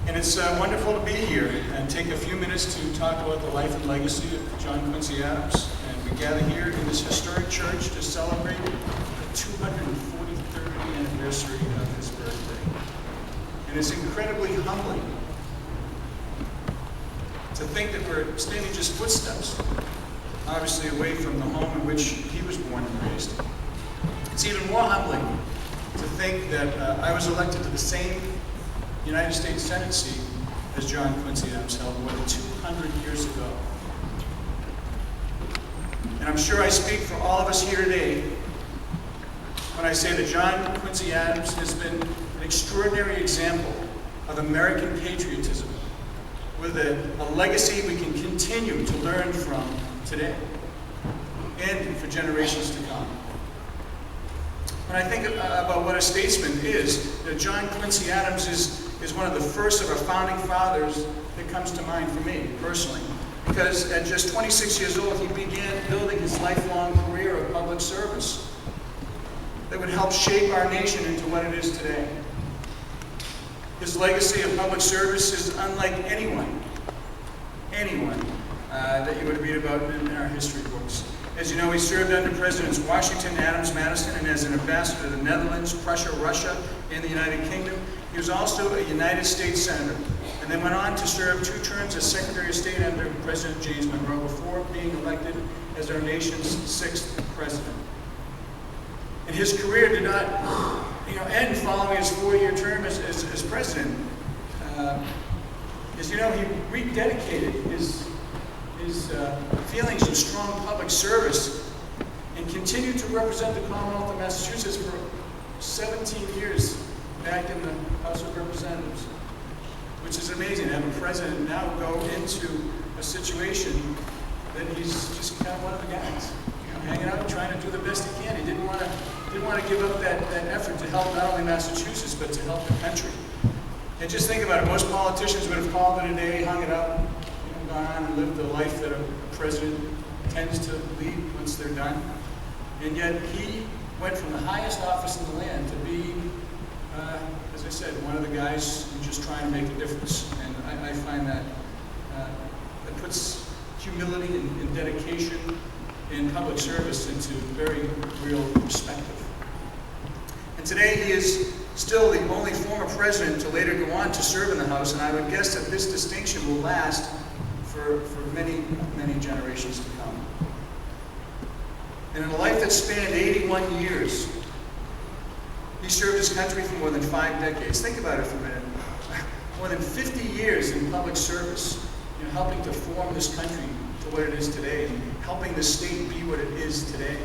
And it's wonderful to be here and take a few minutes to talk about the life and legacy of John Quincy Adams. And we gather here in this historic church to celebrate the 243rd anniversary of his birthday. And it's incredibly humbling to think that we're standing just footsteps, obviously away from the home in which he was born and raised. It's even more humbling to think that I was elected to the same United States Senate seat as John Quincy Adams held more than 200 years ago. And I'm sure I speak for all of us here today when I say that John Quincy Adams has been an extraordinary example of American patriotism with a legacy we can continue to learn from today and for generations to come. When I think about what a statesman is, John Quincy Adams is one of the first of our founding fathers that comes to mind for me personally. Because at just 26 years old, he began building his lifelong career of public service that would help shape our nation into what it is today. His legacy of public service is unlike anyone that you would read about in our history books. As you know, he served under Presidents Washington, Adams, Madison, and as an ambassador to the Netherlands, Prussia, Russia, and the United Kingdom. He was also a United States Senator, and then went on to serve 2 terms as Secretary of State under President James Monroe before being elected as our nation's 6th president. And his career did not end following his 4-year term as president. As you know, he rededicated his feelings of strong public service and continued to represent the Commonwealth of Massachusetts for 17 years back in the House of Representatives, which is amazing to have a president now go into a situation that he's just kind of one of the guys, hanging out, trying to do the best he can. He didn't want to give up that effort to help not only Massachusetts, but to help the country. And just think about it, most politicians would have called it a day, hung it up, gone on and lived the life that a president tends to lead once they're done. And yet he went from the highest office in the land to be, as I said, one of the guys who's just trying to make a difference. And I find that puts humility and dedication in public service into very real perspective. And today he is still the only former president to later go on to serve in the House, and I would guess that this distinction will last for many, many generations to come. And in a life that spanned 81 years, he served his country for more than 5 decades. Think about it for a minute. More than 50 years in public service, helping to form this country to what it is today, and helping the state be what it is today.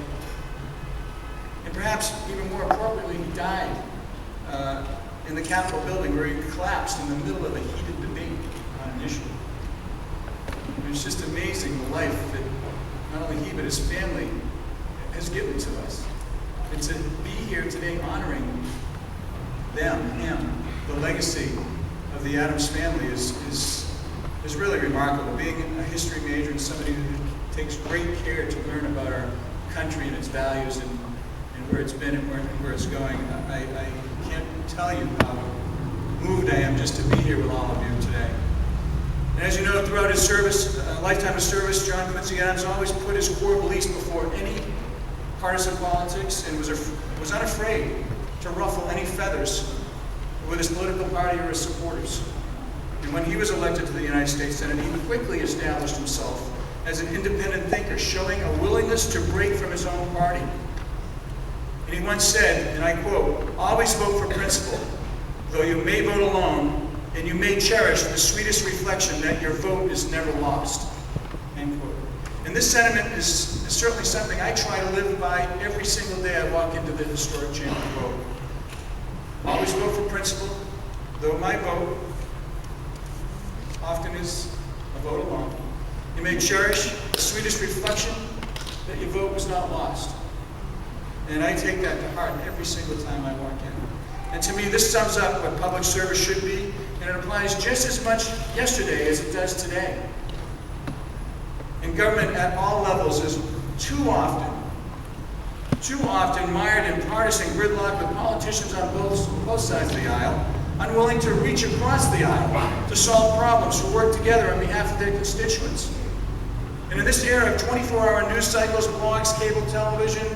And perhaps even more appropriately, he died in the Capitol building where he collapsed in the middle of a heated debate on an issue. It's just amazing the life that not only he but his family has given to us. And to be here today honoring them, him, the legacy of the Adams family is really remarkable. Being a history major and somebody who takes great care to learn about our country and its values and where it's been and where it's going, I can't tell you how moved I am just to be here with all of you today. And as you know, throughout his service, lifetime of service, John Quincy Adams always put his core beliefs before any partisan politics and was unafraid to ruffle any feathers with his political party or his supporters. And when he was elected to the United States Senate, he quickly established himself as an independent thinker, showing a willingness to break from his own party. And he once said, and I quote, "Always vote for principle, though you may vote alone, and you may cherish the sweetest reflection that your vote is never lost." End quote. And this sentiment is certainly something I try to live by every single day I walk into the historic chamber to vote. Always vote for principle, though my vote often is a vote alone. You may cherish the sweetest reflection that your vote was not lost. And I take that to heart every single time I walk in. And to me, this sums up what public service should be, and it applies just as much yesterday as it does today. And government at all levels is too often mired in partisan gridlock with politicians on both sides of the aisle unwilling to reach across the aisle to solve problems, who work together on behalf of their constituents. And in this era of 24-hour news cycles, blogs, cable television,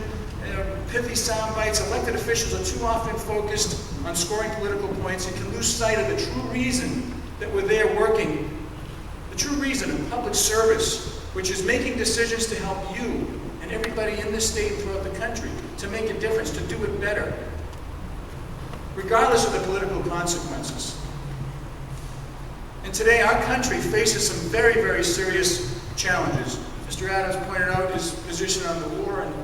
pithy sound bites, elected officials are too often focused on scoring political points and can lose sight of the true reason that we're there working, the true reason of public service, which is making decisions to help you and everybody in this state and throughout the country to make a difference, to do it better, regardless of the political consequences. And today, our country faces some very, very serious challenges. Mr. Adams pointed out his position on the war, and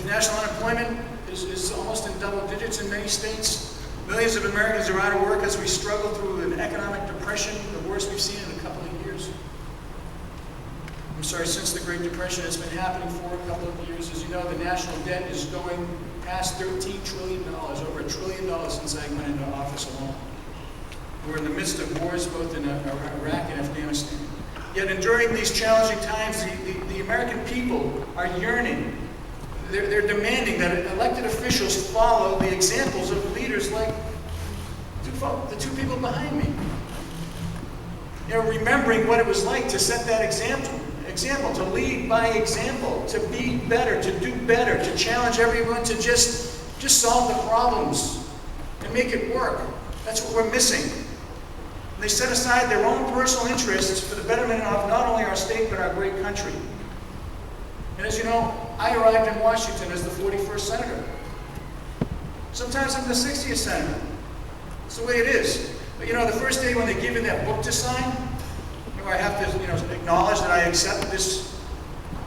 national unemployment is almost in double digits in many states. Millions of Americans are out of work as we struggle through an economic depression, the worst we've seen in a couple of years. I'm sorry, since the Great Depression, it's been happening for a couple of years. As you know, the national debt is going past $13 trillion, over $1 trillion since I went into office alone. We're in the midst of wars both in Iraq and Afghanistan. Yet enduring these challenging times, the American people are yearning. They're demanding that elected officials follow the examples of leaders like the two people behind me. Remembering what it was like to set that example, to lead by example, to be better, to do better, to challenge everyone to just solve the problems and make it work. That's what we're missing. And they set aside their own personal interests for the betterment of not only our state, but our great country. And as you know, I arrived in Washington as the 41st senator. Sometimes I'm the 60th senator. It's the way it is. But the first day when they give you that book to sign, I have to acknowledge that I accept this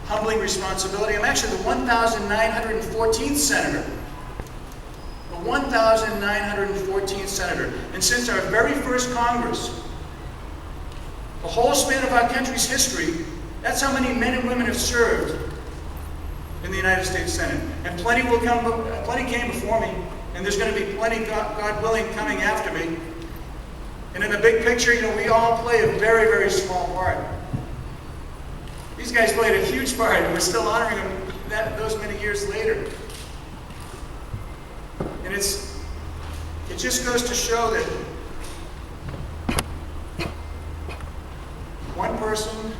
humbling responsibility. I'm actually the 1,914th senator. The 1,914th senator. And since our very first Congress, the whole span of our country's history, that's how many men and women have served in the United States Senate. And plenty came before me, and there's going to be plenty, God willing, coming after me. And in the big picture, we all play a very, very small part. These guys played a huge part, and we're still honoring them those many years later. And it just goes to show that one person,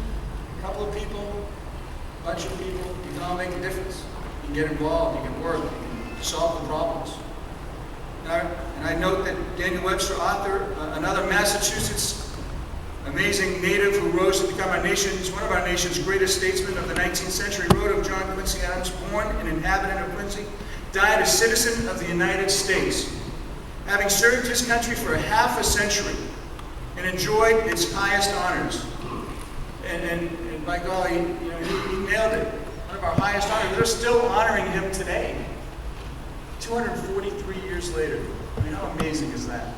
a couple of people, a bunch of people, you can all make a difference. You can get involved, you can work, you can solve the problems. And I note that Daniel Webster, author, another Massachusetts amazing native who rose to become one of our nation's greatest statesmen of the 19th century, wrote of John Quincy Adams, born an inhabitant of Quincy, died a citizen of the United States, having served his country for half a century and enjoyed its highest honors. And by golly, he nailed it. One of our highest honors. We're still honoring him today, 243 years later. How amazing is that?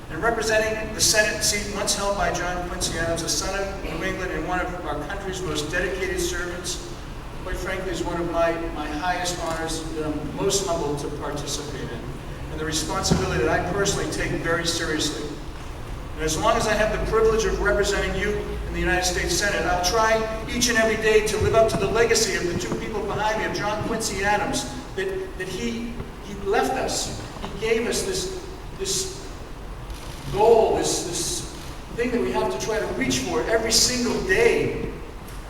And representing the Senate seat once held by John Quincy Adams, a son of New England and one of our country's most dedicated servants, quite frankly, is one of my highest honors that I'm most humbled to participate in, and the responsibility that I personally take very seriously. And as long as I have the privilege of representing you in the United States Senate, I'll try each and every day to live up to the legacy of the two people behind me, of John Quincy Adams, that he left us. He gave us this goal, this thing that we have to try to reach for every single day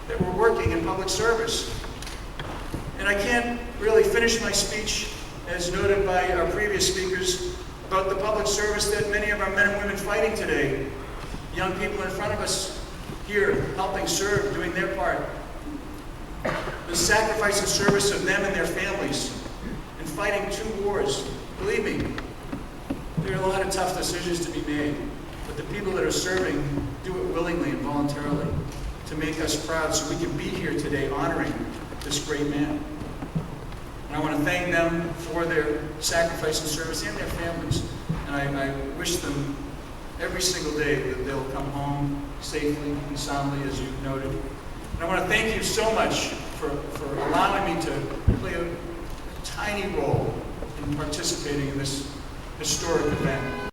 that we're working in public service. And I can't really finish my speech, as noted by our previous speakers, about the public service that many of our men and women fighting today, young people in front of us here, helping serve, doing their part, the sacrifice and service of them and their families in fighting two wars. Believe me, there are a lot of tough decisions to be made, but the people that are serving do it willingly and voluntarily to make us proud, so we can be here today honoring this great man. And I want to thank them for their sacrifice and service and their families. And I wish them every single day that they'll come home safely and soundly, as you've noted. And I want to thank you so much for allowing me to play a tiny role in participating in this historic event.